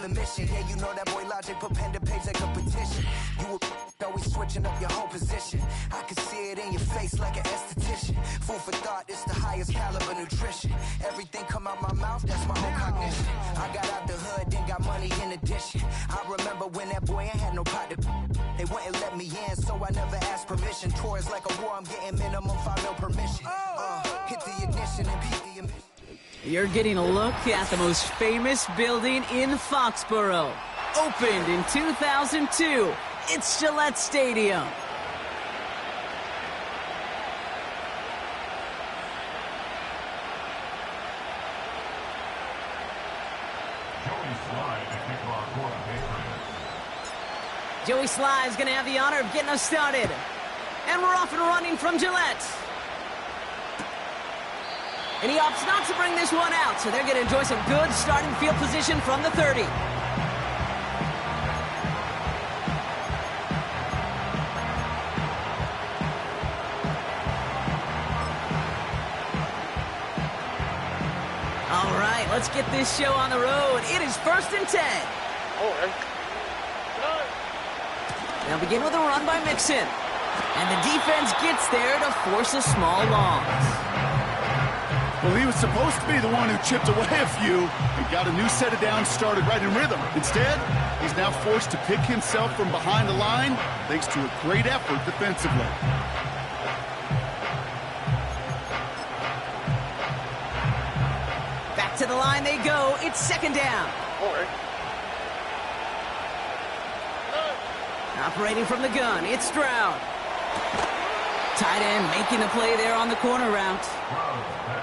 the mission. Yeah, you know that boy Logic put pen to page like a petition. You were always switching up your whole position. I can see it in your face like an esthetician. Food for thought, it's the highest caliber nutrition. Everything come out my mouth, that's my whole cognition. I got out the hood, then got money in addition. I remember when that boy ain't had no pot to. They wouldn't let me in, so I never asked permission. Tours like a war, I'm getting minimum 5 mil permission. Hit the ignition and beat the emission. You're getting a look at the most famous building in Foxborough. Opened in 2002. It's Gillette Stadium. Joey Sly is going to have the honor of getting us started. And we're off and running from Gillette. And he opts not to bring this one out, so they're going to enjoy some good starting field position from the 30. All right, let's get this show on the road. It is 1st and 10. They'll begin with a run by Mixon. And the defense gets there to force a small loss. Well, he was supposed to be the one who chipped away a few and got a new set of downs started right in rhythm. Instead, he's now forced to pick himself from behind the line thanks to a great effort defensively. Back to the line they go. It's 2nd down. Operating from the gun, it's Stroud. Tight end making the play there on the corner route.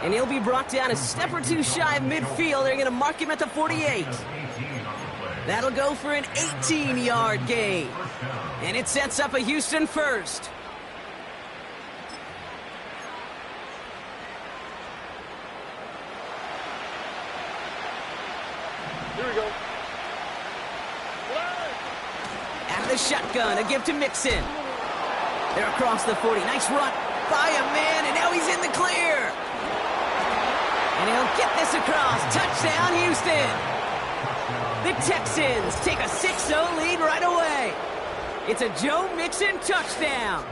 And he'll be brought down a step or two shy of midfield. They're going to mark him at the 48. That'll go for an 18-yard gain. And it sets up a Houston first. Here we go. Out of the shotgun, a give to Mixon. They're across the 40. Nice run by a man, and now he's in the clear. And he'll get this across. Touchdown, Houston. The Texans take a 6-0 lead right away. It's a Joe Mixon touchdown.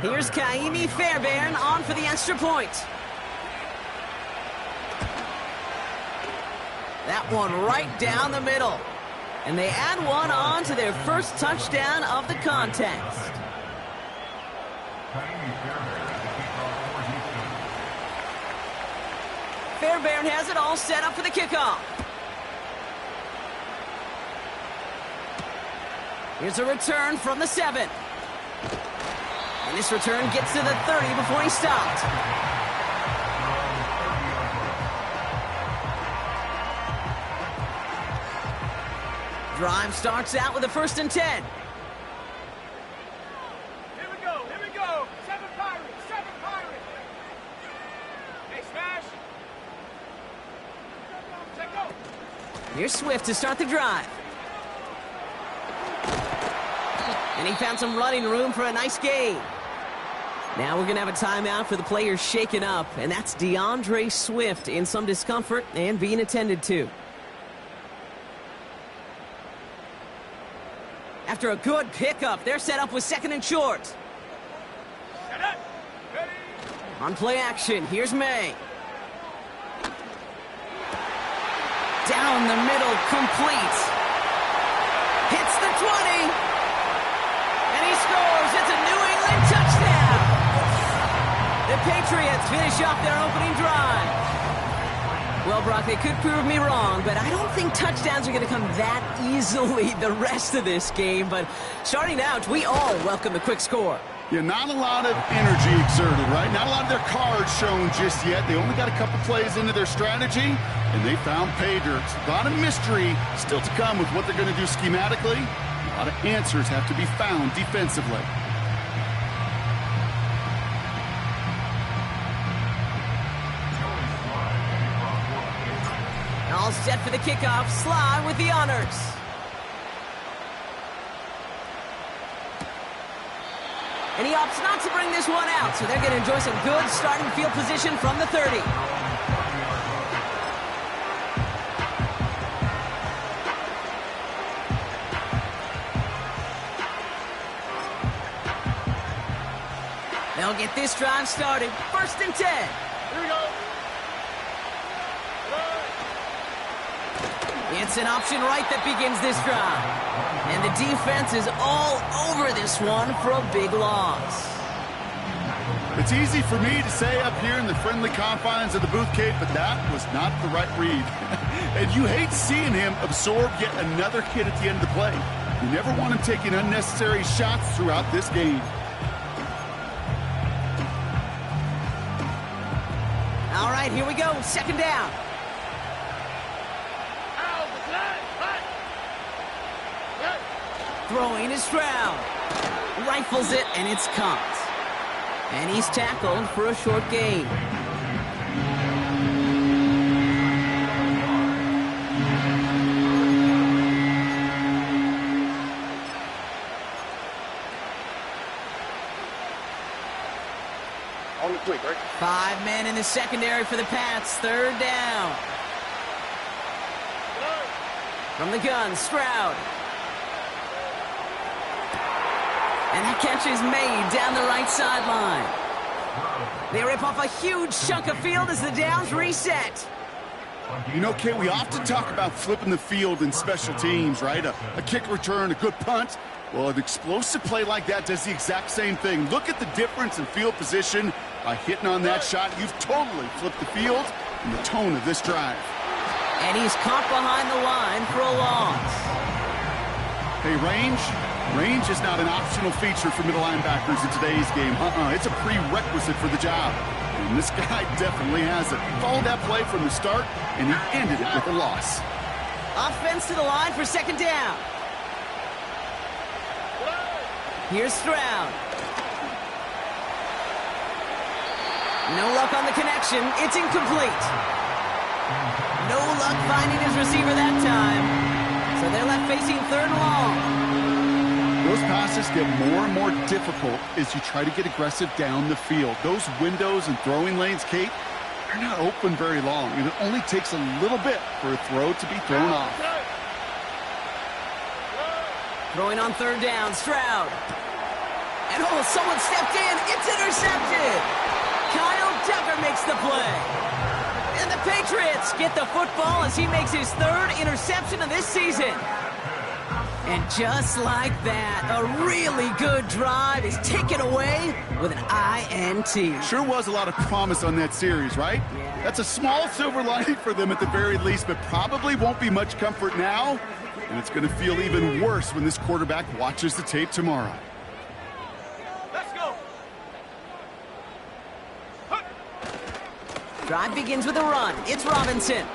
Here's Kaimi Fairbairn on for the extra point. That one right down the middle. And they add one on to their first touchdown of the contest. Fairbairn has it all set up for the kickoff. Here's a return from the 7. And this return gets to the 30 before he stopped. Drive starts out with a 1st and 10. Here we go. 7 Pirates. Hey, smash. Check go. Here's Swift to start the drive. And he found some running room for a nice gain. Now we're going to have a timeout for the players shaken up, and that's DeAndre Swift in some discomfort and being attended to. After a good pickup, they're set up with 2nd and short. Set up. Ready. On play action, here's May. Down the middle, complete. Hits the 20. And he scores. It's a New England touchdown. The Patriots finish off their opening drive. Well, Brock, they could prove me wrong, but I don't think touchdowns are going to come that easily the rest of this game. But starting out, we all welcome the quick score. Yeah, not a lot of energy exerted, right? Not a lot of their cards shown just yet. They only got a couple plays into their strategy, and they found pay dirt. A lot of mystery still to come with what they're going to do schematically. A lot of answers have to be found defensively. All set for the kickoff. Sly with the honors. And he opts not to bring this one out, so they're going to enjoy some good starting field position from the 30. They'll get this drive started. 1st and 10. Here we go. It's an option right that begins this drive. And the defense is all over this one for a big loss. It's easy for me to say up here in the friendly confines of the booth, Kate, but that was not the right read. And you hate seeing him absorb yet another hit at the end of the play. You never want him taking unnecessary shots throughout this game. All right, here we go. 2nd down. Throwing is Stroud. Rifles it, and it's caught. And he's tackled for a short gain. On the quick, right? 5 men in the secondary for the Pats. 3rd down. From the gun, Stroud. And that catch is made down the right sideline. They rip off a huge chunk of field as the downs reset. You know, Kate, we often talk about flipping the field in special teams, right? A kick return, a good punt. Well, an explosive play like that does the exact same thing. Look at the difference in field position by hitting on that shot. You've totally flipped the field and the tone of this drive. And he's caught behind the line for a loss. Hey, range is not an optional feature for middle linebackers in today's game. It's a prerequisite for the job. And this guy definitely has it. Followed that play from the start, and he ended it with a loss. Offense to the line for 2nd down. Here's Stroud. No luck on the connection. It's incomplete. No luck finding his receiver that time. So they're left facing 3rd and long. Those passes get more and more difficult as you try to get aggressive down the field. Those windows and throwing lanes, Kate, they're not open very long, and it only takes a little bit for a throw to be thrown off. Throwing on 3rd down, Stroud. And someone stepped in. It's intercepted. Kyle Tucker makes the play. And the Patriots get the football as he makes his 3rd interception of this season. And just like that, a really good drive is taken away with an INT. Sure was a lot of promise on that series, right? Yeah. That's a small silver lining for them at the very least, but probably won't be much comfort now. And it's going to feel even worse when this quarterback watches the tape tomorrow. Let's go. Drive begins with a run. It's Robinson.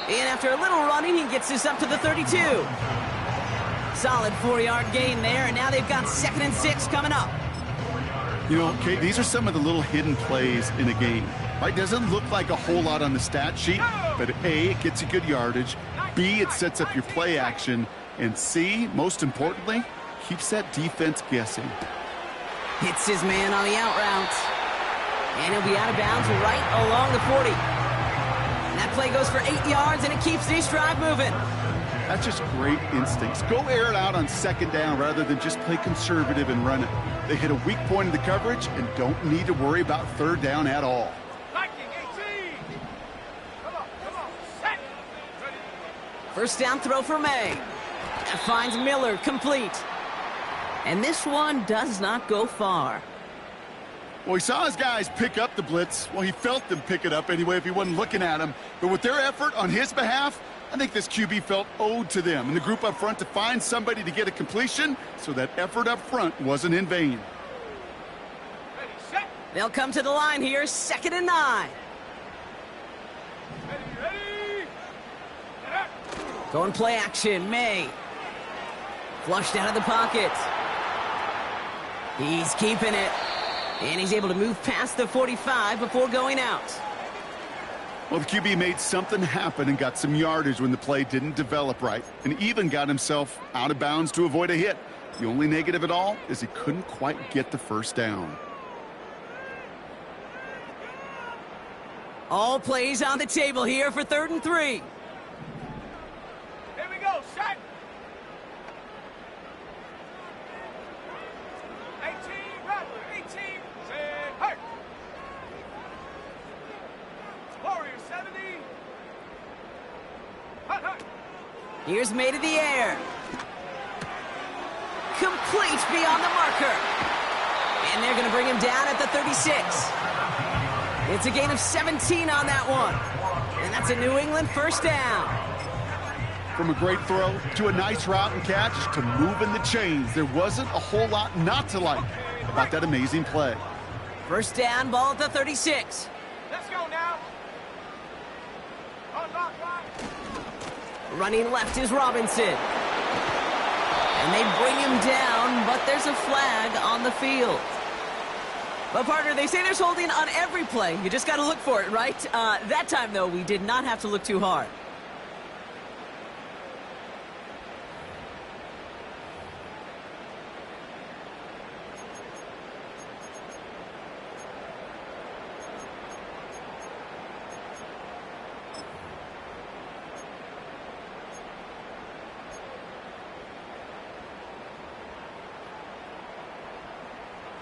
And after a little running, he gets this up to the 32. Solid 4-yard gain there, and now they've got 2nd and 6 coming up. You know, Kate, these are some of the little hidden plays in a game, right? Doesn't look like a whole lot on the stat sheet, but A, it gets you good yardage, B, it sets up your play action, and C, most importantly, keeps that defense guessing. Hits his man on the out route. And he'll be out of bounds right along the 40. And that play goes for 8 yards, and it keeps this drive moving. That's just great instincts. Go air it out on 2nd down rather than just play conservative and run it. They hit a weak point in the coverage and don't need to worry about 3rd down at all. Liking 18. Come on. Set. Ready. 1st down throw for May. That finds Miller complete. And this one does not go far. Well, he saw his guys pick up the blitz. Well, he felt them pick it up anyway if he wasn't looking at them. But with their effort on his behalf, I think this QB felt owed to them and the group up front to find somebody to get a completion, so that effort up front wasn't in vain. Ready, set. They'll come to the line here, 2nd and 9. Ready. Going play action, May. Flushed out of the pocket. He's keeping it. And he's able to move past the 45 before going out. Well, the QB made something happen and got some yardage when the play didn't develop right, and even got himself out of bounds to avoid a hit. The only negative at all is he couldn't quite get the 1st down. All plays on the table here for 3rd and 3. Here we go. Set. 18. Rapper. 18. Set. Here's May to the air. Complete beyond the marker. And they're going to bring him down at the 36. It's a gain of 17 on that one. And that's a New England first down. From a great throw to a nice route and catch to moving the chains, there wasn't a whole lot not to like about that amazing play. First down, ball at the 36. Let's go now. Unlock right. Running left is Robinson. And they bring him down, but there's a flag on the field. But, partner, they say there's holding on every play. You just got to look for it, right? That time, though, we did not have to look too hard.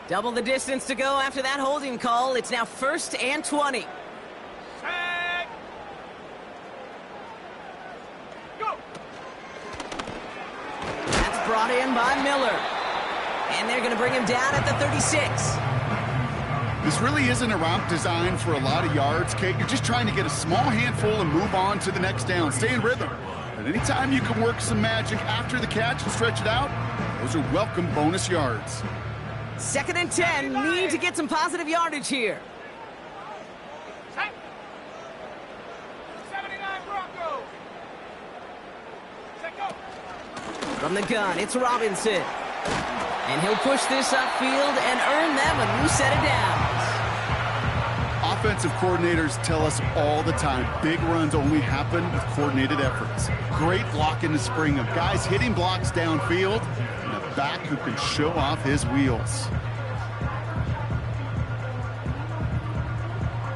Double the distance to go after that holding call. It's now 1st and 20. Set. Go. That's brought in by Miller. And they're going to bring him down at the 36. This really isn't a route designed for a lot of yards, Kate. You're just trying to get a small handful and move on to the next down. Stay in rhythm. But anytime you can work some magic after the catch and stretch it out, those are welcome bonus yards. 2nd and 10. Need to get some positive yardage here. Set. 79 Broncos. Set, go. From the gun, it's Robinson. And he'll push this upfield and earn them a new set of downs. Offensive coordinators tell us all the time, big runs only happen with coordinated efforts. Great block in the spring of guys hitting blocks downfield, and a back who can show off his wheels.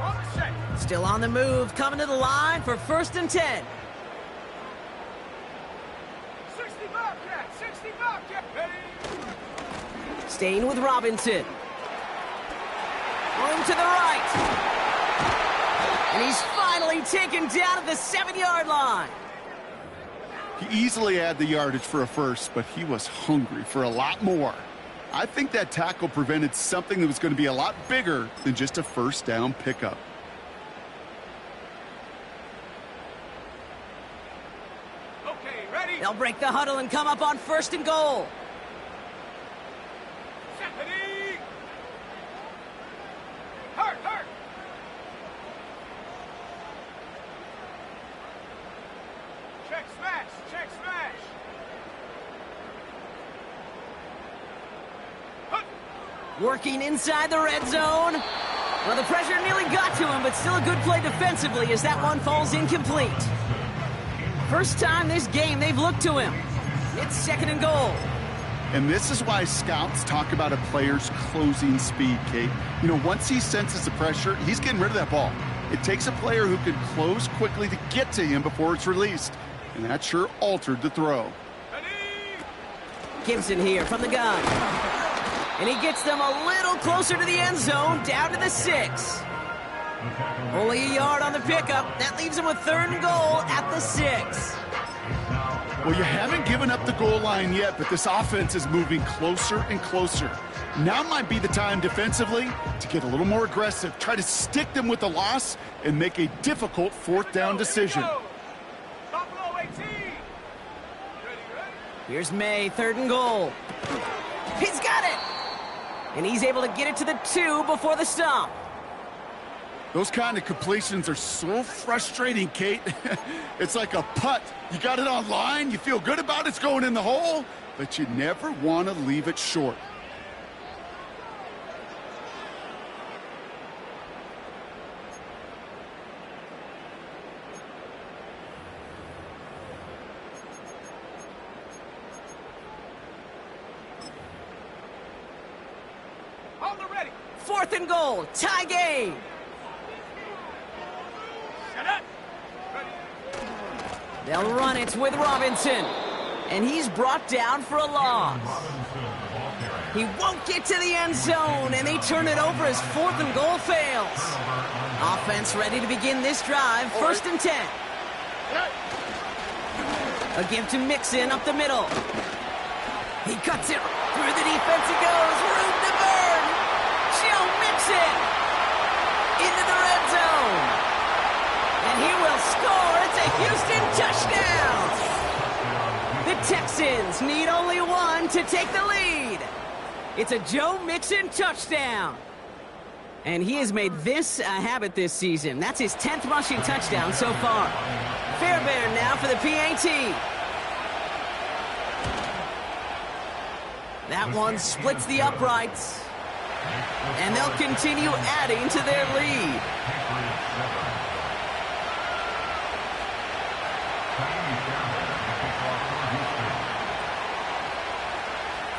On the set. Still on the move, coming to the line for 1st and 10. 60 Bobcat. 60 Bobcat. Ready. Staying with Robinson. Room to the right. And he's finally taken down at the 7-yard line. He easily had the yardage for a first, but he was hungry for a lot more. I think that tackle prevented something that was going to be a lot bigger than just a first down pickup. Okay, ready. They'll break the huddle and come up on 1st and goal. Set, ready. Hurt, hurt. Check smash. Check smash. Hut. Working inside the red zone. Well, the pressure nearly got to him, but still a good play defensively as that one falls incomplete. First time this game they've looked to him. It's 2nd and goal. And this is why scouts talk about a player's closing speed, Kate. You know, once he senses the pressure, he's getting rid of that ball. It takes a player who can close quickly to get to him before it's released. And that sure altered the throw. Ready. Gibson here from the gun. And he gets them a little closer to the end zone, down to the 6. Only a yard on the pickup. That leaves him with 3rd and goal at the 6. Well, you haven't given up the goal line yet, but this offense is moving closer and closer. Now might be the time defensively to get a little more aggressive, try to stick them with the loss, and make a difficult 4th down decision. Buffalo 18. Ready, ready. Here's May, 3rd and goal. He's got it! And he's able to get it to the 2 before the stop. Those kind of completions are so frustrating, Kate. It's like a putt. You got it on line, you feel good about it's going in the hole, but you never want to leave it short. On the ready. 4th and goal, tie game. Set up. Ready. They'll run it with Robinson. And he's brought down for a loss. He won't get to the end zone, and they turn it over as 4th and goal fails. Offense ready to begin this drive, 1st and 10. A give to Mixon up the middle. He cuts it through the defense. He goes. Room to burn. Joe Mixon into the red zone. And he will score. It's a Houston touchdown. The Texans need only one to take the lead. It's a Joe Mixon touchdown. And he has made this a habit this season. That's his 10th rushing touchdown so far. Fairbairn now for the PAT. That one splits the uprights. And they'll continue adding to their lead.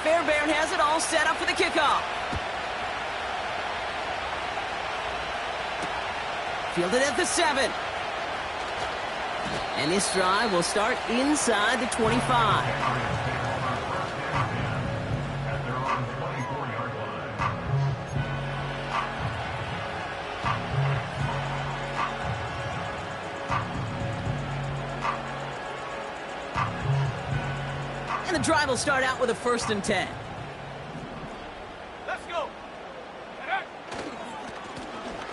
Fairbairn has it all set up for the kickoff. Fielded at the 7. And this drive will start inside the 25. And the drive will start out with a 1st and 10. Let's go.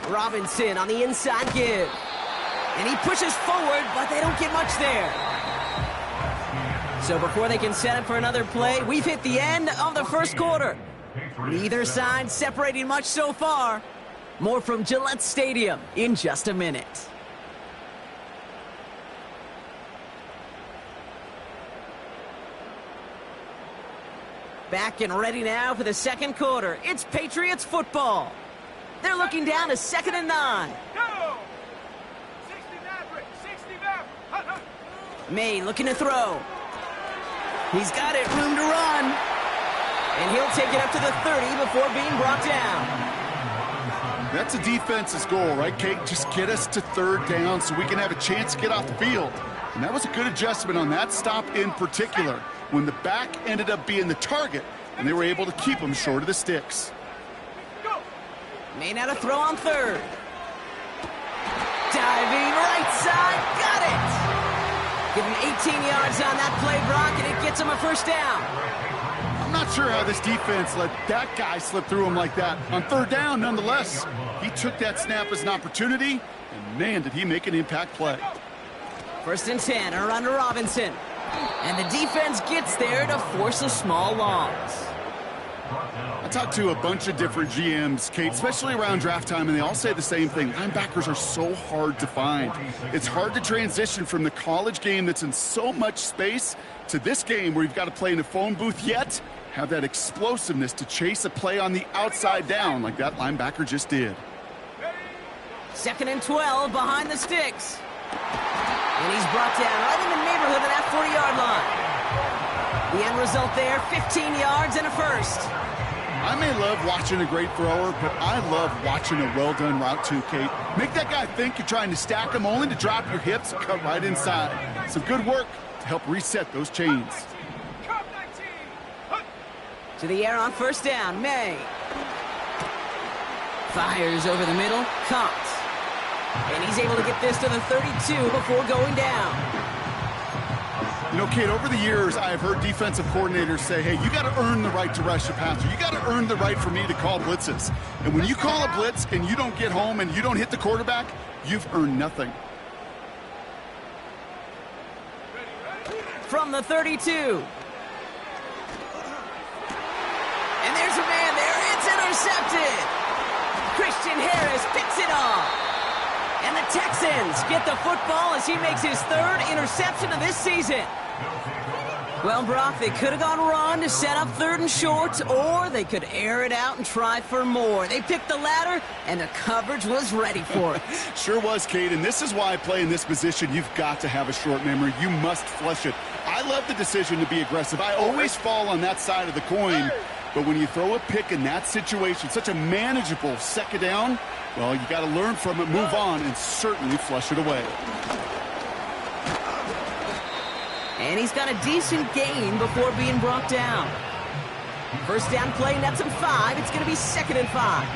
Robinson on the inside give. And he pushes forward, but they don't get much there. So before they can set up for another play, we've hit the end of the first quarter. Neither side separating much so far. More from Gillette Stadium in just a minute. Back and ready now for the second quarter. It's Patriots football. They're looking down to 2nd and 9. Go! 69, 69. May looking to throw. He's got it, room to run. And he'll take it up to the 30 before being brought down. That's a defense's goal, right, Kate? Just get us to 3rd down so we can have a chance to get off the field. And that was a good adjustment on that stop in particular, when the back ended up being the target, and they were able to keep him short of the sticks. Go! May not a throw on 3rd. Diving right side, got it! Give him 18 yards on that play, Brock, and it gets him a 1st down. I'm not sure how this defense let that guy slip through him like that. On 3rd down, nonetheless, he took that snap as an opportunity, and man, did he make an impact play. 1st and 10, a run to Robinson. And the defense gets there to force a small loss. I talked to a bunch of different GMs, Kate, especially around draft time, and they all say the same thing. Linebackers are so hard to find. It's hard to transition from the college game that's in so much space to this game where you've got to play in a phone booth, yet have that explosiveness to chase a play on the outside down like that linebacker just did. 2nd and 12 behind the sticks. And he's brought down right in the neighborhood of that 40-yard line. The end result there, 15 yards and a 1st. I may love watching a great thrower, but I love watching a well-done route too, Kate. Make that guy think you're trying to stack him only to drop your hips and cut right inside. Some good work to help reset those chains. To the air on 1st down, May. Fires over the middle, caught. And he's able to get this to the 32 before going down. You know, Kate, over the years, I've heard defensive coordinators say, hey, you got to earn the right to rush the passer. You got to earn the right for me to call blitzes. And when you call a blitz and you don't get home and you don't hit the quarterback, you've earned nothing. From the 32. And there's a man there. It's intercepted. Christian Harris picks it off. And the Texans get the football as he makes his 3rd interception of this season. Well, Brock, they could have gone run to set up 3rd and short, or they could air it out and try for more. They picked the latter, and the coverage was ready for it. Sure was, Kate, and this is why I play in this position. You've got to have a short memory. You must flush it. I love the decision to be aggressive. I always fall on that side of the coin, but when you throw a pick in that situation, such a manageable 2nd down, well, you got to learn from it, move on, and certainly flush it away. And he's got a decent gain before being brought down. 1st down play, nets him 5. It's going to be 2nd and 5.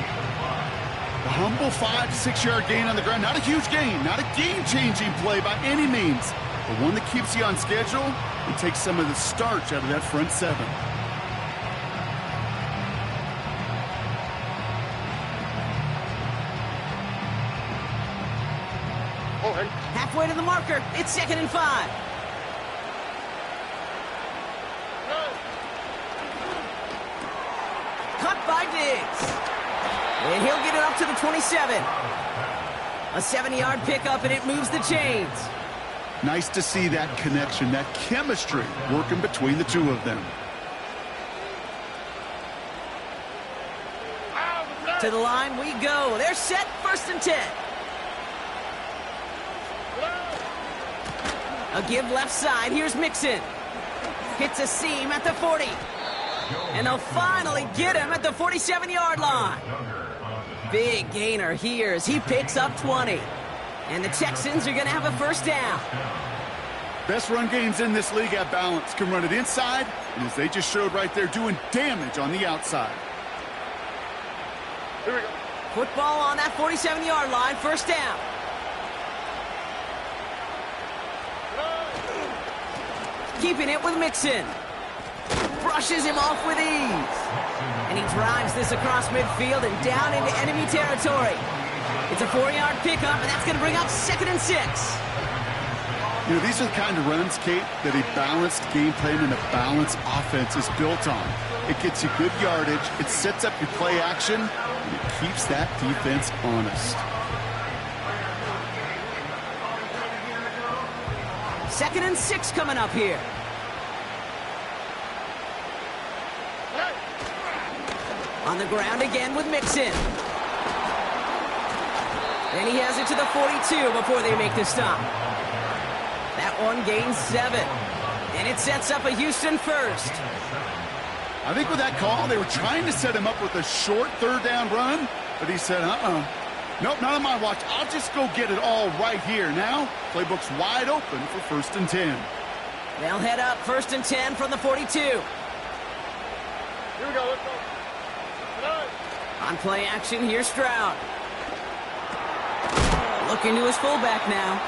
The humble 5 to 6 yard gain on the ground. Not a huge gain, not a game-changing play by any means, the one that keeps you on schedule and takes some of the starch out of that front seven. Halfway to the marker. It's 2nd and 5. Cut by Diggs. And he'll get it up to the 27. A 70-yard pickup, and it moves the chains. Nice to see that connection, that chemistry working between the two of them. To the line we go. They're set. 1st and 10. A give left side. Here's Mixon. Hits a seam at the 40. And they'll finally get him at the 47-yard line. Big gainer here as he picks up 20. And the Texans are going to have a 1st down. Best run games in this league at balance. Can run it inside, and as they just showed right there, doing damage on the outside. Here we go. Football on that 47-yard line. 1st down. Keeping it with Mixon. Brushes him off with ease. And he drives this across midfield and down into enemy territory. It's a 4-yard pickup, and that's going to bring up 2nd and 6. You know, these are the kind of runs, Kate, that a balanced game plan and a balanced offense is built on. It gets you good yardage, it sets up your play action, and it keeps that defense honest. 2nd and 6 coming up here. On the ground again with Mixon. And he has it to the 42 before they make the stop. That one gains 7. And it sets up a Houston 1st. I think with that call, they were trying to set him up with a short 3rd down run, but he said, nope, not on my watch. I'll just go get it all right here. Now, playbook's wide open for 1st and 10. They'll head up 1st and 10 from the 42. Here we go. Let's go. On play action, here's Stroud. Looking to his fullback now.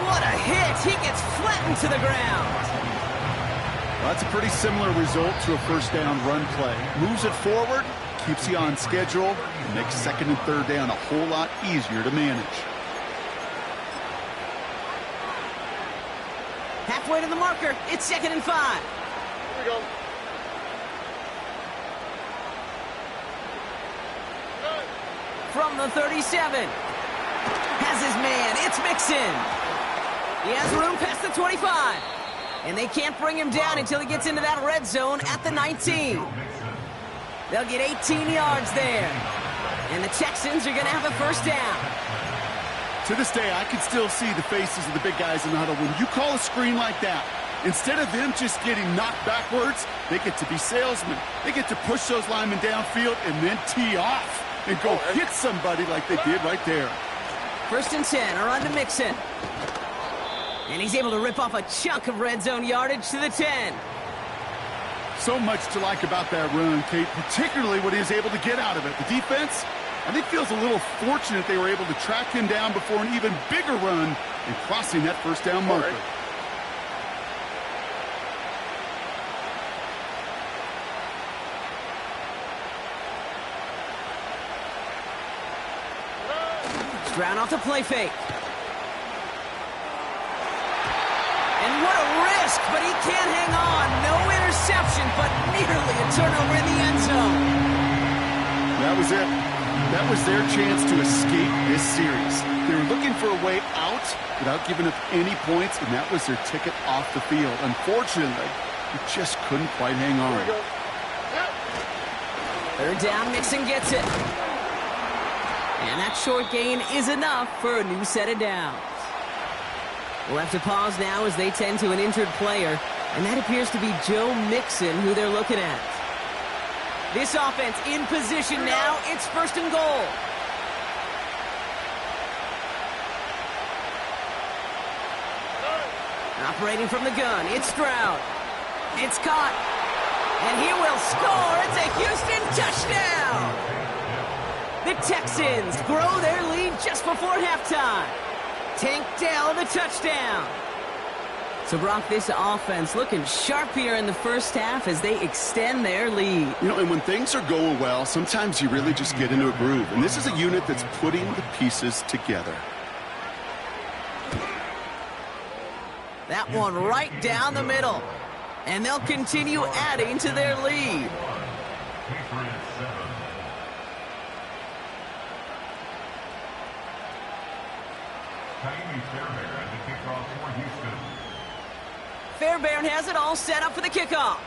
What a hit! He gets flattened to the ground. Well, that's a pretty similar result to a 1st down run play. Moves it forward, keeps you on schedule, and makes 2nd and 3rd down a whole lot easier to manage. Halfway to the marker, it's 2nd and 5. Here we go. From the 37. Has his man. It's Mixon. He has room past the 25. And they can't bring him down until he gets into that red zone at the 19. They'll get 18 yards there. And the Texans are going to have a 1st down. To this day, I can still see the faces of the big guys in the huddle. When you call a screen like that, instead of them just getting knocked backwards, they get to be salesmen. They get to push those linemen downfield and then tee off and go hit somebody like they did right there. 1st and 10, a run to Mixon. And he's able to rip off a chunk of red zone yardage to the 10. So much to like about that run, Kate, particularly what he was able to get out of it. The defense, I think, feels a little fortunate they were able to track him down before an even bigger run and crossing that 1st down marker. Stroud off the play fake. And what a risk, but he can't hang on. No interception, but nearly a turnover in the end zone. That was it. That was their chance to escape this series. They were looking for a way out without giving up any points, and that was their ticket off the field. Unfortunately, he just couldn't quite hang on. 3rd down, Mixon gets it. And that short gain is enough for a new set of downs. We'll have to pause now as they tend to an injured player, and that appears to be Joe Mixon, who they're looking at. This offense in position now. It's 1st and goal. Operating from the gun, it's Stroud. It's caught. And he will score. It's a Houston touchdown. The Texans grow their lead just before halftime. Tank Dell, the touchdown. So, Brock, this offense looking sharp here in the first half as they extend their lead. You know, and when things are going well, sometimes you really just get into a groove. And this is a unit that's putting the pieces together. That one right down the middle. And they'll continue adding to their lead. Fairbairn has it all set up for the kickoff.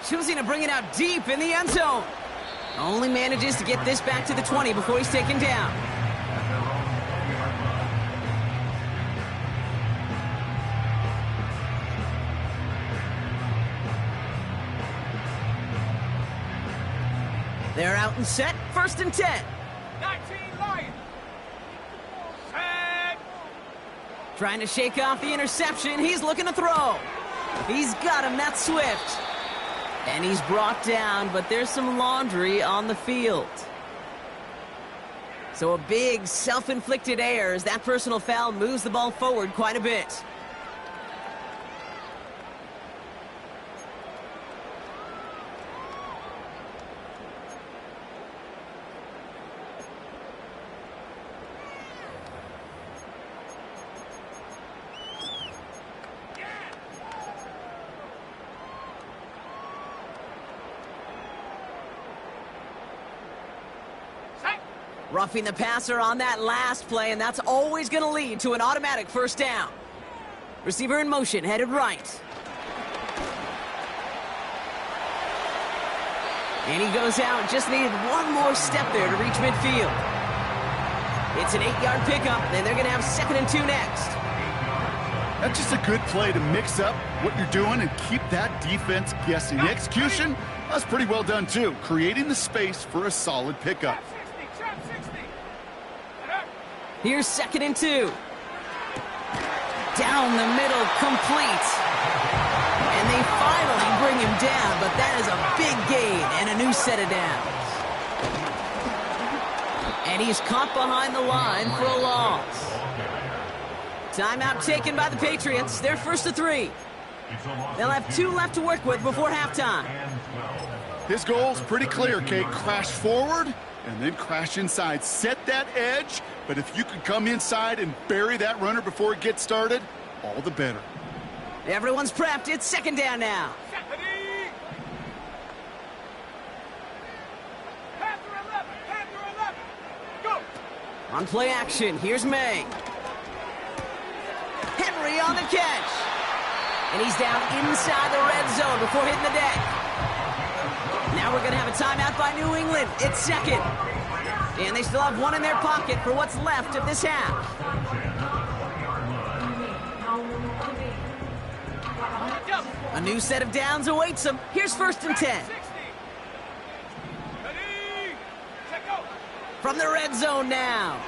Choosing to bring it out deep in the end zone. Only manages to get this back to the 20 before he's taken down. They're out and set, 1st and 10. 19 Lions. Set. Trying to shake off the interception. He's looking to throw. He's got him. That's Swift. And he's brought down, but there's some laundry on the field. So a big self-inflicted error as that personal foul moves the ball forward quite a bit. Roughing the passer on that last play, and that's always going to lead to an automatic 1st down. Receiver in motion, headed right. And he goes out, just needed one more step there to reach midfield. It's an 8-yard pickup, and they're going to have 2nd and 2 next. That's just a good play to mix up what you're doing and keep that defense guessing. The execution, that's pretty well done too, creating the space for a solid pickup. Here's 2nd and 2. Down the middle, complete. And they finally bring him down, but that is a big gain and a new set of downs. And he's caught behind the line for a loss. Timeout taken by the Patriots. They're 1st to 3. They'll have 2 left to work with before halftime. His goal's pretty clear, Kate. Crash forward and then crash inside. Set that edge, but if you can come inside and bury that runner before it gets started, all the better. Everyone's prepped. It's 2nd down now. Panther 11. Go. On play action, here's May. Henry on the catch. And he's down inside the red zone before hitting the deck. Now we're going to have a timeout by New England. It's 2nd. And they still have 1 in their pocket for what's left of this half. A new set of downs awaits them. Here's 1st and 10. From the red zone now.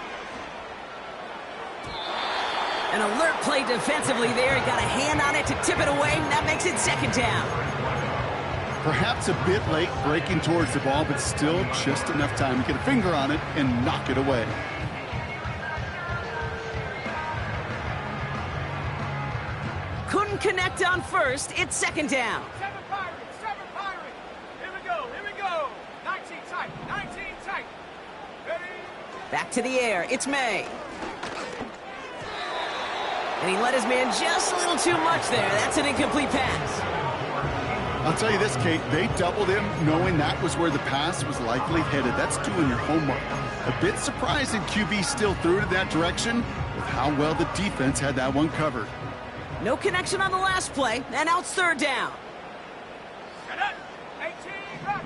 An alert play defensively there. He got a hand on it to tip it away. And that makes it 2nd down. Perhaps a bit late breaking towards the ball, but still just enough time to get a finger on it and knock it away. Couldn't connect on 1st. It's 2nd down. 7 Pirates. Here we go. 19 tight. Ready? Back to the air. It's May. And he let his man just a little too much there. That's an incomplete pass. I'll tell you this, Kate, they doubled him knowing that was where the pass was likely headed. That's doing your homework. A bit surprising QB still threw to that direction with how well the defense had that one covered. No connection on the last play, and now it's 3rd down. 18 Rattler.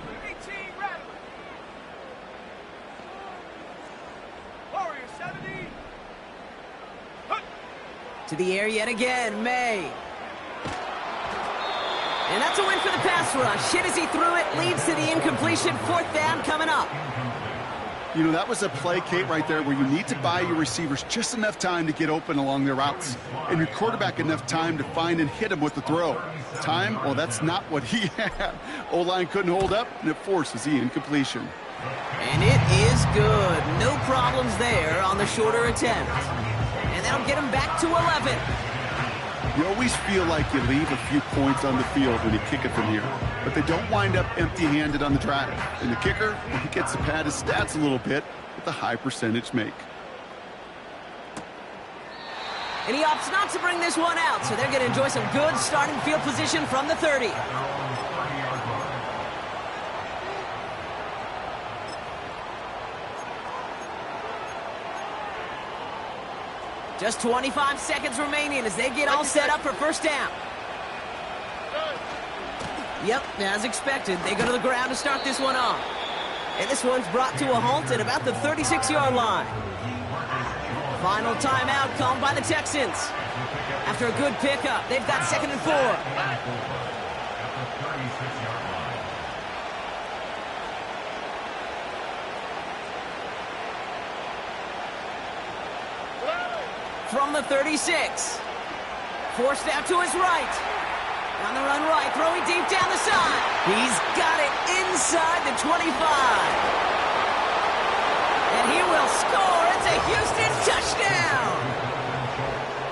Warrior 70. To the air yet again, May. And that's a win for the pass rush. Hit as he threw it, leads to the incompletion. 4th down coming up. You know, that was a play, Kate, right there where you need to buy your receivers just enough time to get open along their routes. And your quarterback enough time to find and hit him with the throw. Time? Well, that's not what he had. O-line couldn't hold up, and it forces the incompletion. And it is good. No problems there on the shorter attempt. And that'll get him back to 11. You always feel like you leave a few points on the field when you kick it from here, but they don't wind up empty-handed on the drive. And the kicker, he gets to pad his stats a little bit with a high percentage make. And he opts not to bring this one out, so they're going to enjoy some good starting field position from the 30. Just 25 seconds remaining as they get all set up for first down. Yep, as expected, they go to the ground to start this one off. And this one's brought to a halt at about the 36-yard line. Final timeout called by the Texans. After a good pickup, they've got 2nd and 4. From the 36. Forced out to his right. On the run right, throwing deep down the side. He's got it inside the 25. And he will score. It's a Houston touchdown.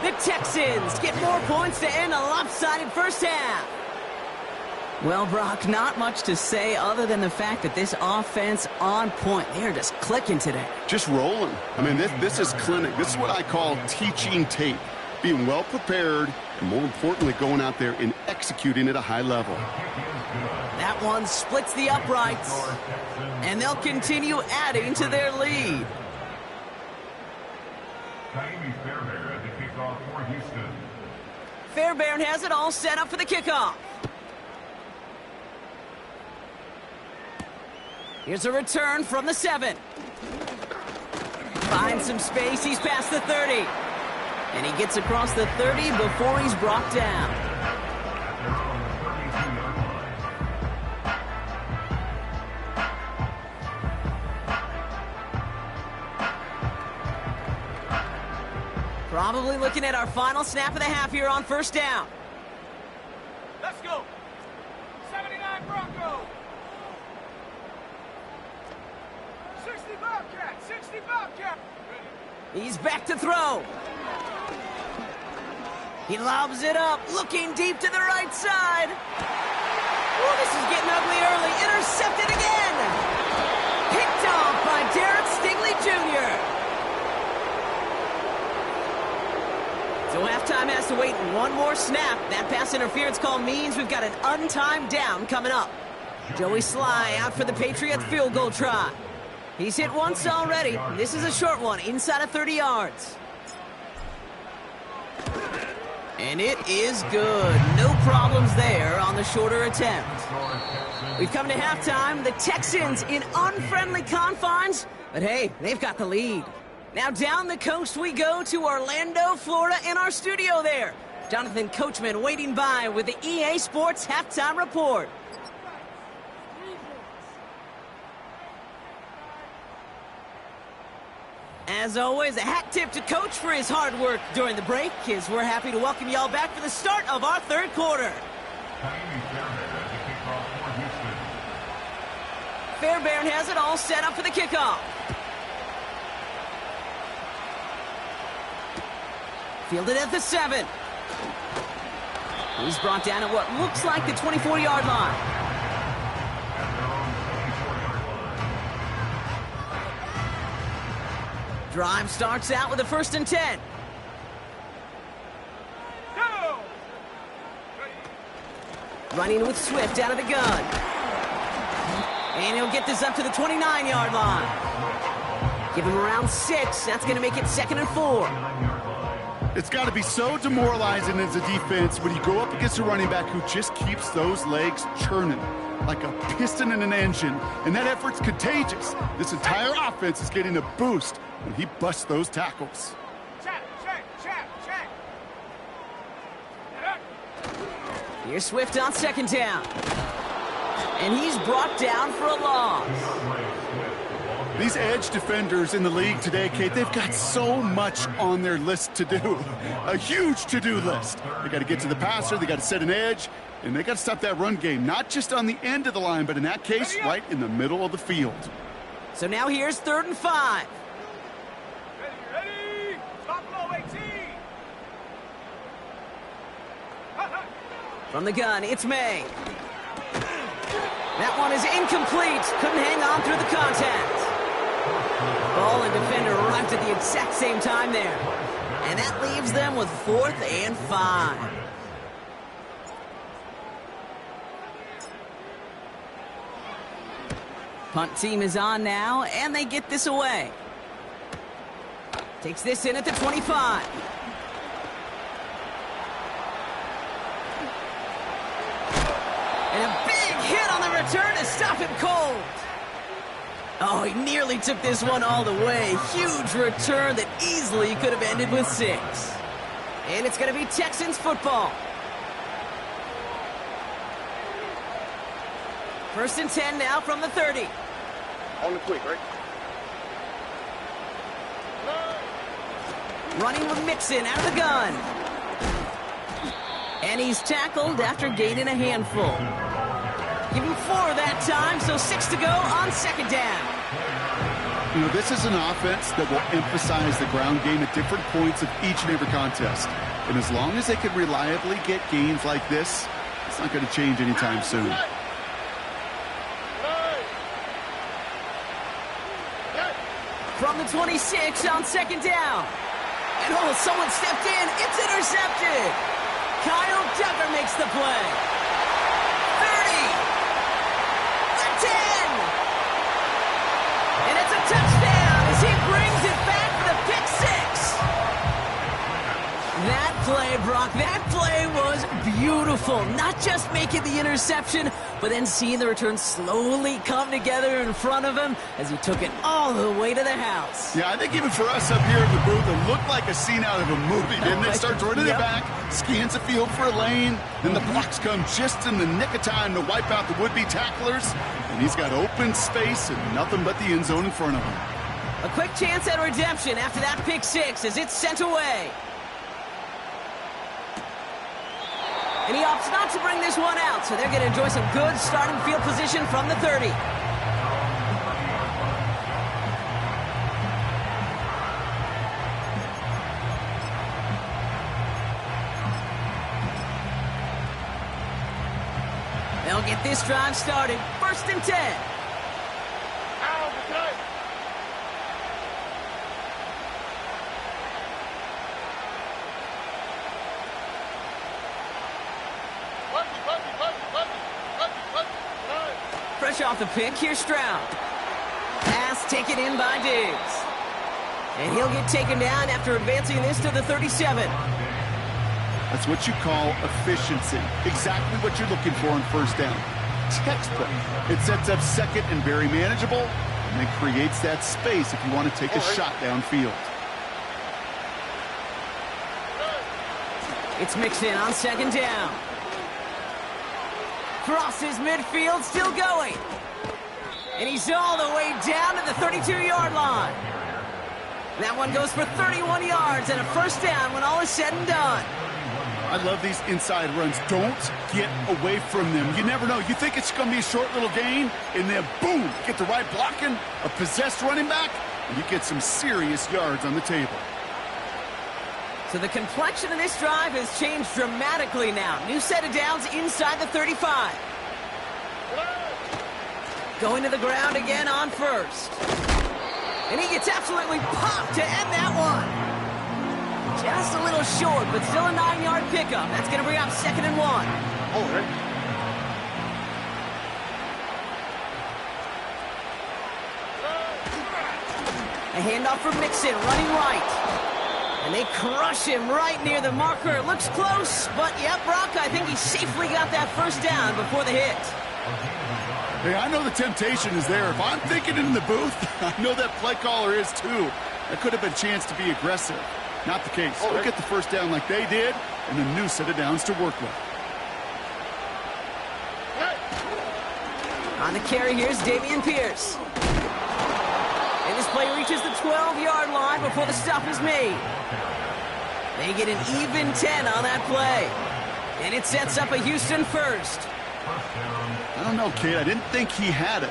The Texans get more points to end a lopsided first half. Well, Brock, not much to say other than the fact that this offense on point. They're just clicking today. Just rolling. I mean, this is clinic. This is what I call teaching tape. Being well prepared, and more importantly, going out there and executing at a high level. That one splits the uprights, and they'll continue adding to their lead. Fairbairn has it all set up for the kickoff. Here's a return from the 7. Finds some space. He's past the 30. And he gets across the 30 before he's brought down. Probably looking at our final snap of the half here on first down. Let's go. 79 Bronco. 60 Bobcat. 60 Bobcat. He's back to throw. He lobs it up, looking deep to the right side. Oh, this is getting ugly early. Intercepted again. Picked off by Derek Stingley Jr. So halftime has to wait one more snap. That pass interference call means we've got an untimed down coming up. Joey Sly out for the Patriots field goal try. He's hit once already. This is a short one, inside of 30 yards. And it is good. No problems there on the shorter attempt. We've come to halftime. The Texans in unfriendly confines. But hey, they've got the lead. Now down the coast we go to Orlando, Florida, in our studio there. Jonathan Coachman waiting by with the EA Sports Halftime Report. As always, a hat tip to Coach for his hard work during the break, as we're happy to welcome y'all back for the start of our third quarter. Fairbairn has it all set up for the kickoff. Fielded at the 7. He's brought down at what looks like the 24-yard line. Drive starts out with a 1st and 10. Go! Running with Swift out of the gun. And he'll get this up to the 29-yard line. Give him around 6. That's going to make it 2nd and 4. It's got to be so demoralizing as a defense when you go up against a running back who just keeps those legs churning like a piston in an engine, and that effort's contagious. This entire offense is getting a boost when he busts those tackles. Check. Here's Swift on 2nd down. And he's brought down for a loss. These edge defenders in the league today, Kate, they've got so much on their list to do. A huge to-do list. They got to get to the passer, they got to set an edge, and they got to stop that run game, not just on the end of the line, but in that case, right in the middle of the field. So now here's 3rd and 5. Ready? Top low 18. From the gun, it's May. That one is incomplete. Couldn't hang on through the contact. Ball and defender arrived at the exact same time there. And that leaves them with 4th and 5. Punt team is on now, and they get this away. Takes this in at the 25. And a big hit on the return to stop him cold. Oh, he nearly took this one all the way. Huge return that easily could have ended with 6. And it's going to be Texans football. 1st and 10 now from the 30. On the quick, right? Running with Mixon out of the gun. And he's tackled after gaining a handful. Give him 4 that time, so 6 to go on 2nd down. You know, this is an offense that will emphasize the ground game at different points of each and every contest. And as long as they can reliably get gains like this, it's not going to change anytime soon. From the 26 on 2nd down. And oh, someone stepped in. It's intercepted. Kyle Duggar makes the play. 30. The 10. And it's a touchdown as he brings it back for the pick 6. That play, Brock, that play was beautiful. Not just making the interception, but then seeing the return slowly come together in front of him as he took it all the way to the house. Yeah, I think even for us up here in the booth, it looked like a scene out of a movie, didn't it? Starts running it back, scans the field for a lane, then the blocks come just in the nick of time to wipe out the would-be tacklers, and he's got open space and nothing but the end zone in front of him. A quick chance at redemption after that pick 6 as it's sent away. And he opts not to bring this one out, so they're going to enjoy some good starting field position from the 30. They'll get this drive started. 1st and 10. Fresh off the pick, here's Stroud. Pass taken in by Diggs. And he'll get taken down after advancing this to the 37. That's what you call efficiency. Exactly what you're looking for on 1st down. Textbook. It sets up 2nd and very manageable, and then creates that space if you want to take a shot downfield. It's Mixon on 2nd down. Crosses midfield, still going. And he's all the way down to the 32-yard line. That one goes for 31 yards and a 1st down when all is said and done. I love these inside runs. Don't get away from them. You never know. You think it's going to be a short little gain, and then boom, get the right blocking, a possessed running back, and you get some serious yards on the table. So the complexion of this drive has changed dramatically now. New set of downs inside the 35. Going to the ground again on 1st. And he gets absolutely popped to end that one. Just a little short, but still a 9-yard pickup. That's going to bring up 2nd and 1. Oh, right. A handoff for Mixon, running right. And they crush him right near the marker. It looks close, but yep, Brock, I think he safely got that 1st down before the hit. Hey, I know the temptation is there. If I'm thinking in the booth, I know that play caller is too. That could have been a chance to be aggressive. Not the case. Look at the 1st down like they did, and a new set of downs to work with. On the carry, here's Dameon Pierce. And this play reaches the 12-yard line before the stop is made. They get an even 10 on that play. And it sets up a Houston 1st. I don't know, kid. I didn't think he had it.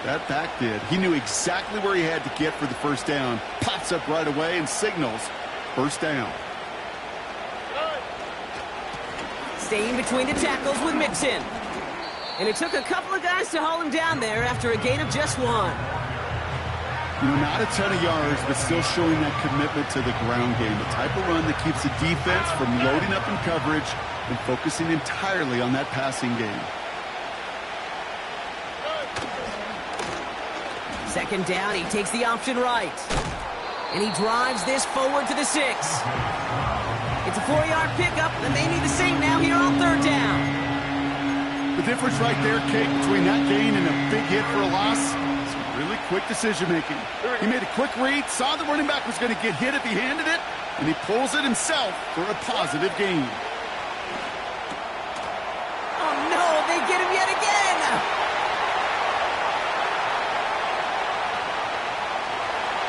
That back did. He knew exactly where he had to get for the first down. Pops up right away and signals first down. Staying between the tackles with Mixon. And it took a couple of guys to haul him down there after a gain of just 1. You know, not a ton of yards, but still showing that commitment to the ground game. The type of run that keeps the defense from loading up in coverage and focusing entirely on that passing game. Second down, he takes the option right. And he drives this forward to the 6. It's a 4-yard pickup, and they need the same now here on third down. The difference right there, Kate, between that gain and a big hit for a loss is really quick decision-making. He made a quick read, saw the running back was going to get hit if he handed it, and he pulls it himself for a positive gain. Oh, no, they get him yet again.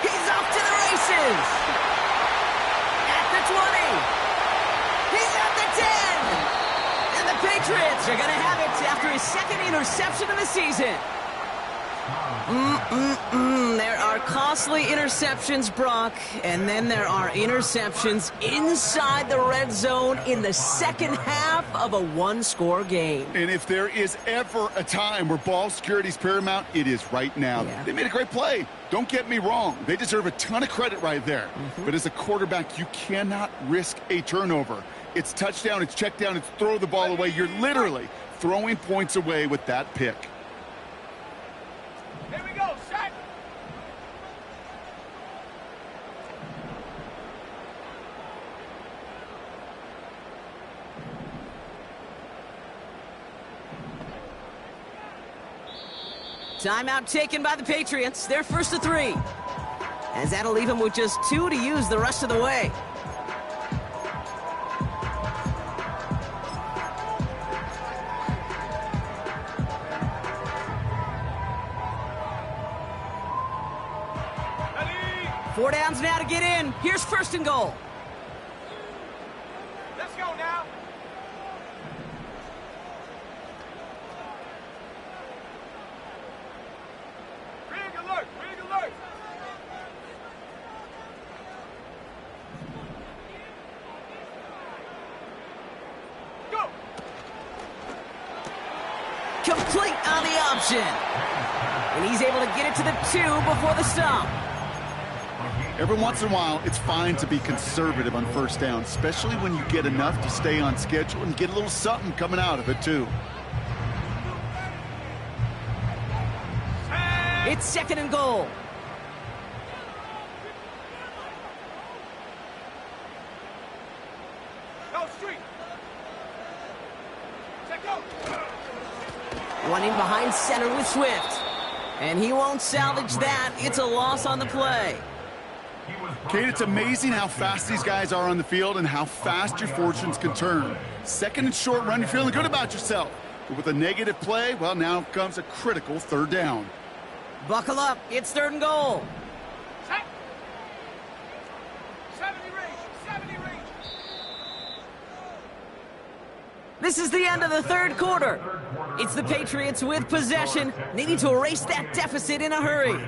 He's off to the races. At the 20. He's at the 10. And the Patriots are going to have it after his second interception of the season. There are costly interceptions, Brock, and then there are interceptions inside the red zone in the second half of a one-score game. And if there is ever a time where ball security is paramount, it is right now. Yeah. They made a great play. Don't get me wrong. They deserve a ton of credit right there. But as a quarterback, you cannot risk a turnover. It's touchdown, it's check down, it's throw the ball away. You're literally throwing points away with that pick. Here we go, set. Timeout taken by the Patriots. They're first to 3. As that'll leave them with just 2 to use the rest of the way. Ready? 4 downs now to get in. Here's first and goal. Let's go now. Rig alert, rig alert. Go. Complete on the option. And he's able to get it to the 2 before the stop. Every once in a while, it's fine to be conservative on first down, especially when you get enough to stay on schedule and get a little something coming out of it, too. It's second and goal. Go street. Check out. Running behind center with Swift. And he won't salvage that. It's a loss on the play. Kate, it's amazing how fast these guys are on the field and how fast your fortunes can turn. Second and short run, you're feeling good about yourself. But with a negative play, well, now comes a critical third down. Buckle up. It's third and goal. Set. 70 range, 70 range. This is the end of the third quarter. It's the Patriots with possession, needing to erase that deficit in a hurry.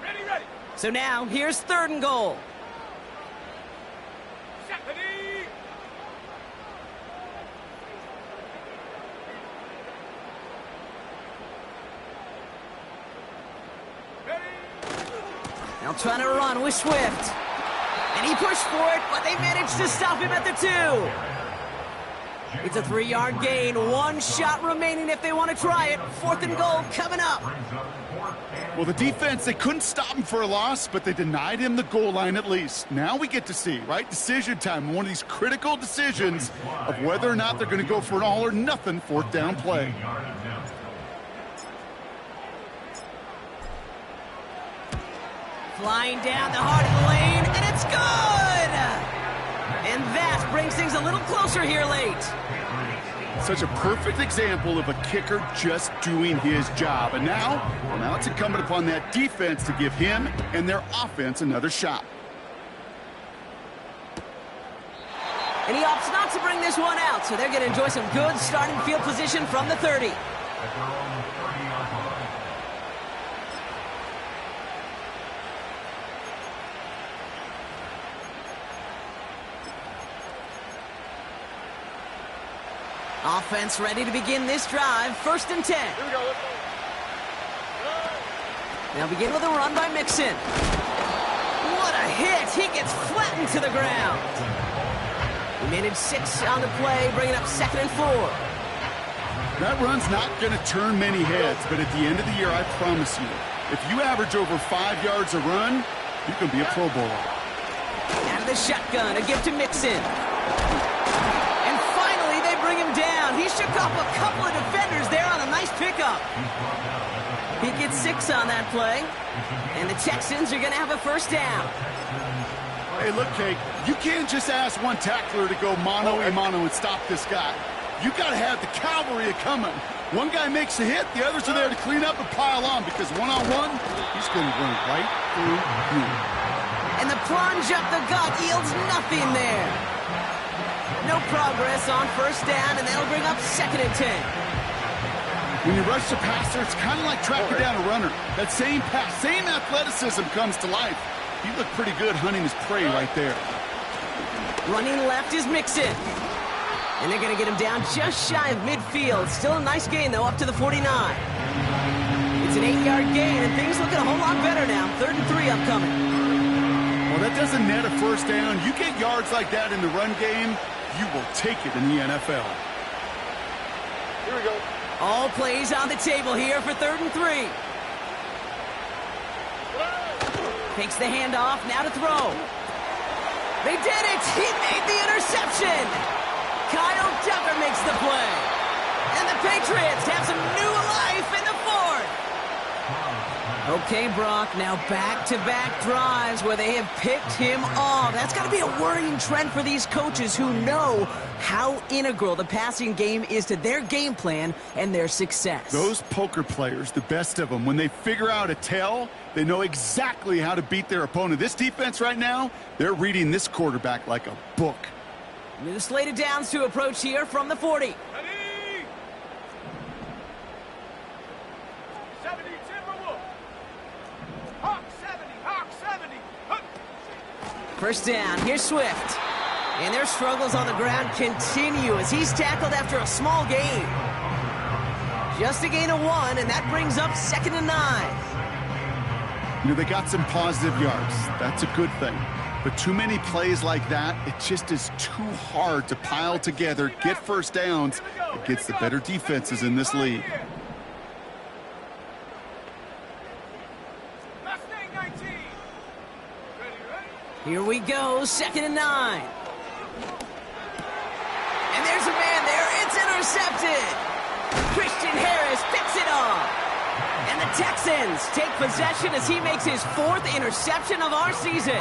Ready, ready. So now, here's third and goal. Set. Ready. Ready. Now trying to run with Swift. And he pushed for it, but they managed to stop him at the 2. It's a 3-yard gain. 1 shot remaining if they want to try it. Fourth and goal coming up. Well, the defense, they couldn't stop him for a loss, but they denied him the goal line at least. Now we get to see, right, decision time, one of these critical decisions of whether or not they're going to go for an all-or-nothing fourth down play. Flying down the heart of the lane, and it's good! And that brings things a little closer here late. Such a perfect example of a kicker just doing his job. And now it's incumbent upon that defense to give him and their offense another shot. And he opts not to bring this one out, so they're going to enjoy some good starting field position from the 30. Offense ready to begin this drive. 1st and 10. Here we go. Let's go. They'll begin with a run by Mixon. What a hit! He gets flattened to the ground. He made it 6 on the play, bringing up 2nd and 4. That run's not going to turn many heads, but at the end of the year, I promise you, if you average over 5 yards a run, you can be a Pro Bowler. Out of the shotgun, a give to Mixon. And finally, they bring him down. He shook off a couple of defenders there on a nice pickup. He gets 6 on that play, and the Texans are going to have a 1st down. Hey, look, Kate, you can't just ask one tackler to go mano-a-mano and stop this guy. You got to have the cavalry coming. One guy makes a hit, the others are there to clean up and pile on, because one-on-one, he's going to run right through you. And the plunge up the gut yields nothing there. No progress on 1st down, and they'll bring up 2nd and 10. When you rush the passer, it's kind of like tracking down a runner. That same pass, same athleticism comes to life. He looked pretty good hunting his prey right there. Running left is Mixon. And they're going to get him down just shy of midfield. Still a nice gain, though, up to the 49. It's an 8-yard gain, and things looking a whole lot better now. 3rd and 3 upcoming. Well, that doesn't net a 1st down. You get yards like that in the run game, you will take it in the NFL. Here we go. All plays on the table here for 3rd and 3. Takes the handoff, now to throw. They did it! He made the interception! Kyle Tucker makes the play. And the Patriots have some new life in the 4th. Okay, Brock, now back-to-back drives where they have picked him off. That's got to be a worrying trend for these coaches who know how integral the passing game is to their game plan and their success. Those poker players, the best of them, when they figure out a tell, they know exactly how to beat their opponent. This defense right now, they're reading this quarterback like a book. New slate of downs to approach here from the 40. Ready? 70, Timberwolf. Hawk 70, Hawk 70. Hup. 1st down, here's Swift. And their struggles on the ground continue as he's tackled after a small gain. Just a gain of 1, and that brings up 2nd and 9. You know, they got some positive yards. That's a good thing. But too many plays like that, it just is too hard to pile together, get 1st downs against the better defenses in this league. Last thing, 19. Ready, ready? Here we go, 2nd and 9. And there's a man there. It's intercepted. Christian Harris picks it off. And the Texans take possession as he makes his 4th interception of our season.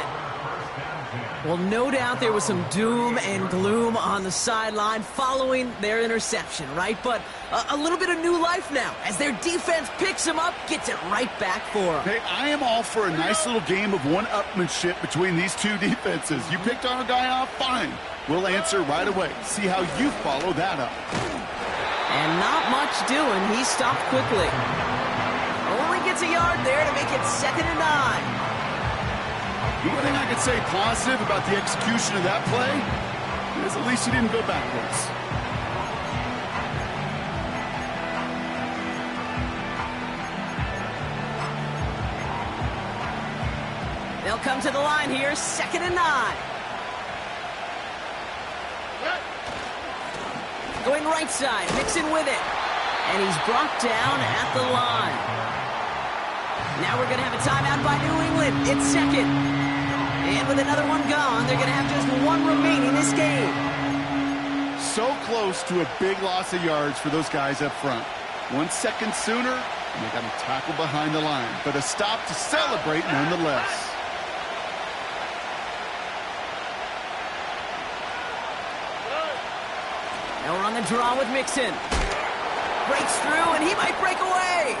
Well, no doubt there was some doom and gloom on the sideline following their interception, right? But a little bit of new life now as their defense picks him up, gets it right back for them. Hey, I am all for a nice little game of one-upmanship between these two defenses. You picked our guy off, fine. We'll answer right away. See how you follow that up. And not much doing. He stopped quickly. Only gets a yard there to make it 2nd and 9. The only thing I could say positive about the execution of that play is at least he didn't go backwards. They'll come to the line here, 2nd and 9. Going right side, Mixon with it. And he's brought down at the line. Now we're going to have a timeout by New England. It's 2nd. And with another one gone, they're going to have just 1 remaining this game. So close to a big loss of yards for those guys up front. 1 second sooner, and they got him tackled behind the line. But a stop to celebrate nonetheless. Now we're on the draw with Mixon. Breaks through, and he might break away.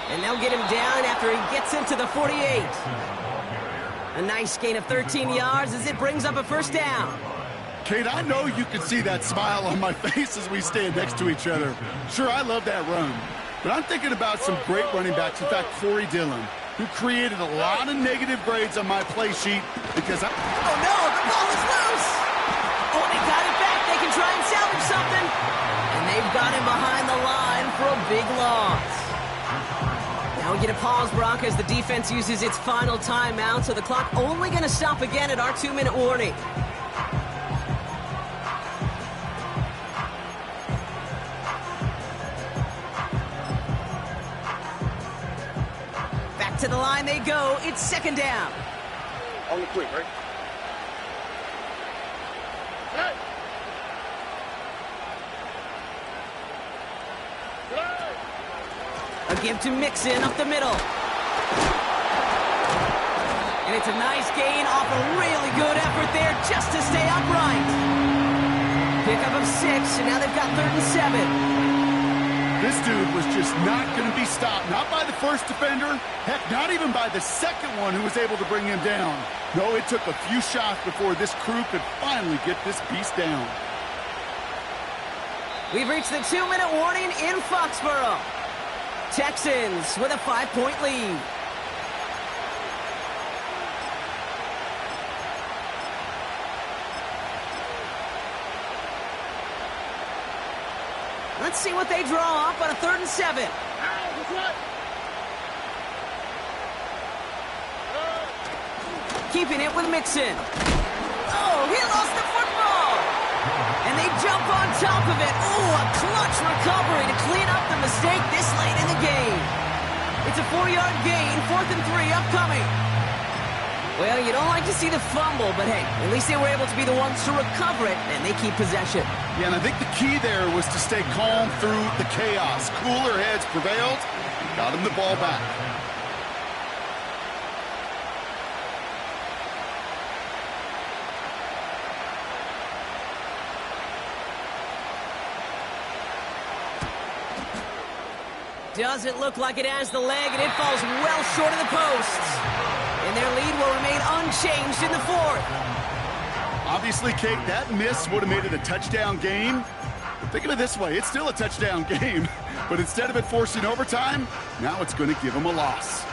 And they'll get him down after he gets into the 48. A nice gain of 13 yards as it brings up a first down. Kate, I know you can see that smile on my face as we stand next to each other. Sure, I love that run. But I'm thinking about some great running backs. In fact, Corey Dillon, who created a lot of negative grades on my play sheet because I... Oh, no, the ball is loose. Oh, they got it back. They can try and salvage something. And they've got him behind the line for a big loss. Now we get a pause, Brock, as the defense uses its final timeout, so the clock only going to stop again at our 2-minute warning. Back to the line they go. It's second down. On the quick, right? A give to Mixon up the middle. And it's a nice gain off a really good effort there just to stay upright. Pickup of 6, and now they've got 3rd and 7. This dude was just not going to be stopped. Not by the first defender. Heck, not even by the second one who was able to bring him down. No, it took a few shots before this crew could finally get this beast down. We've reached the 2-minute warning in Foxborough. Texans with a 5-point lead. Let's see what they draw up on a 3rd and 7. Keeping it with Mixon. Oh, he lost the football. And they jump on top of it. Oh, a clutch recovery to clean up the mistake this late in the game. It's a 4-yard gain, 4th and 3 upcoming. Well, you don't like to see the fumble, but hey, at least they were able to be the ones to recover it, and they keep possession. Yeah, and I think the key there was to stay calm through the chaos. Cooler heads prevailed and got him the ball back. Doesn't look like it has the leg, and it falls well short of the posts. And their lead will remain unchanged in the 4th. Obviously, Kate, that miss would have made it a touchdown game. But think of it this way, it's still a touchdown game. But instead of it forcing overtime, now it's going to give them a loss.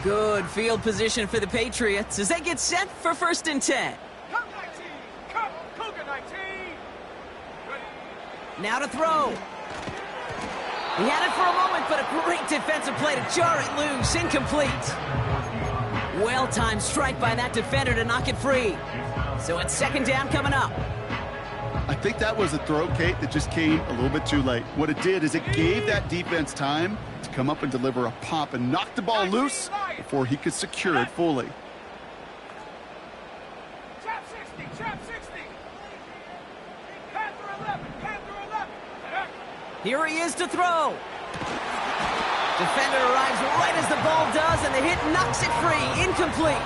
Good field position for the Patriots as they get set for 1st and 10. Come 19! Come, Cougar 19! Ready? Now to throw. He had it for a moment, but a great defensive play to jar it loose. Incomplete. Well-timed strike by that defender to knock it free. So it's 2nd down coming up. I think that was a throw, Kate, that just came a little bit too late. What it did is it gave that defense time to come up and deliver a pop and knock the ball loose before he could secure it fully. Trap 60! Trap 60! Panther 11! Panther 11! Here he is to throw. Defender arrives right as the ball does, and the hit knocks it free. Incomplete.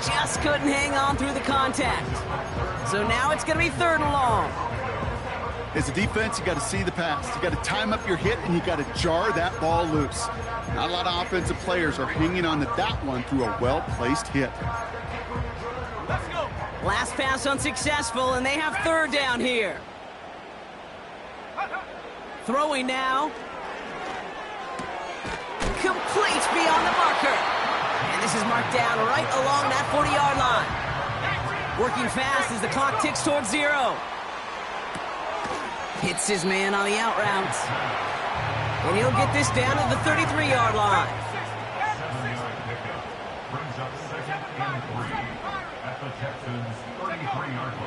Just couldn't hang on through the contact. So now it's going to be 3rd and long. As a defense, you got to see the pass. You got to time up your hit, and you got to jar that ball loose. Not a lot of offensive players are hanging on to that one through a well-placed hit. Let's go! Last pass unsuccessful, and they have 3rd down here. Throwing now. Complete beyond the marker. And this is marked down right along that 40-yard line. Working fast as the clock ticks towards 0. Hits his man on the out route. And he'll get this down to the 33-yard line.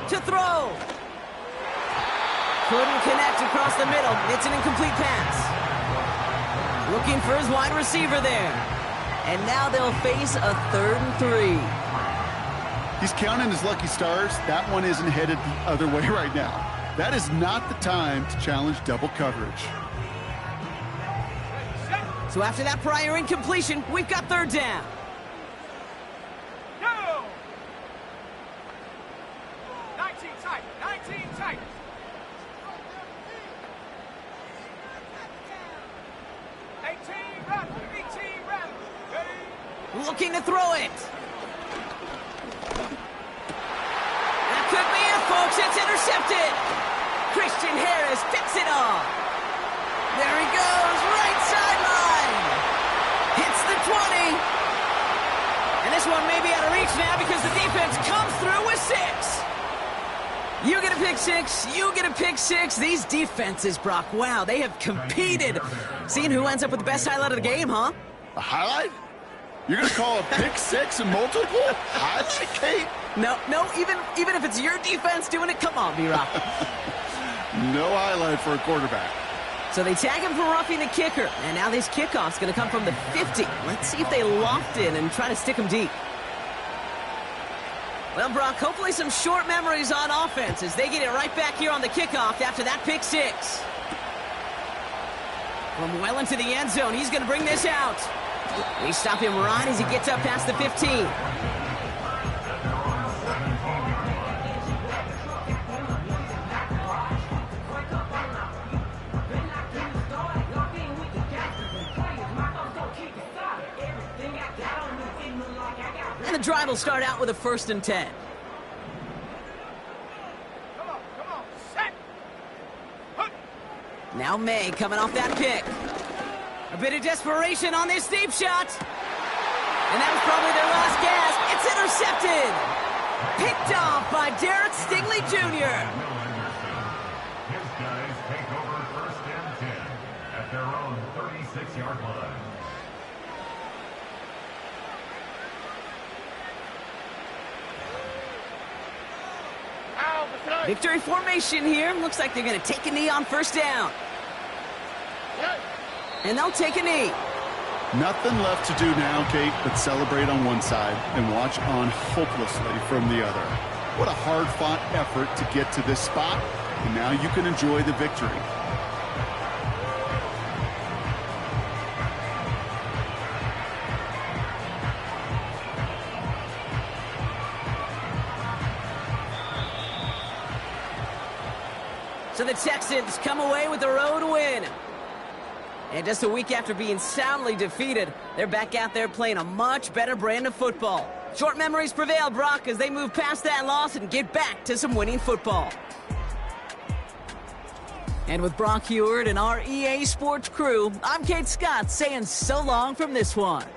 To throw. Couldn't connect across the middle. It's an incomplete pass. Looking for his wide receiver there. And now they'll face a 3rd and 3. He's counting his lucky stars. That one isn't headed the other way right now. That is not the time to challenge double coverage. So after that prior incompletion, we've got 3rd down. 18 tight. Looking to throw it. That could be it, folks. It's intercepted. Christian Harris picks it off. There he goes, right sideline. Hits the 20. And this one may be out of reach now because the defense comes through with 6. You get a pick 6, you get a pick 6. These defenses, Brock, wow, they have competed. Seeing who ends up with the best highlight of the game, huh? A highlight? You're going to call a pick 6 and multiple? Highlight, Kate? No, even if it's your defense doing it, come on, B-Rock. No highlight for a quarterback. So they tag him for roughing the kicker, and now this kickoff's going to come from the 50. Let's see if they loft in and try to stick him deep. Well, Brock, hopefully some short memories on offense as they get it right back here on the kickoff after that pick 6. From well into the end zone, he's going to bring this out. They stop him right as he gets up past the 15. And the drive will start out with a 1st and 10. Come on, set. Now May coming off that pick. A bit of desperation on this deep shot. And that was probably their last gasp. It's intercepted. Picked off by Derek Stingley Jr. His guys take over 1st and 10 at their own 36-yard line. Victory formation here. Looks like they're going to take a knee on 1st down. And they'll take a knee. Nothing left to do now, Kate, but celebrate on one side and watch on hopelessly from the other. What a hard-fought effort to get to this spot, and now you can enjoy the victory. So the Texans come away with the road win. And just a week after being soundly defeated, they're back out there playing a much better brand of football. Short memories prevail, Brock, as they move past that loss and get back to some winning football. And with Brock Heward and our EA Sports crew, I'm Kate Scott saying so long from this one.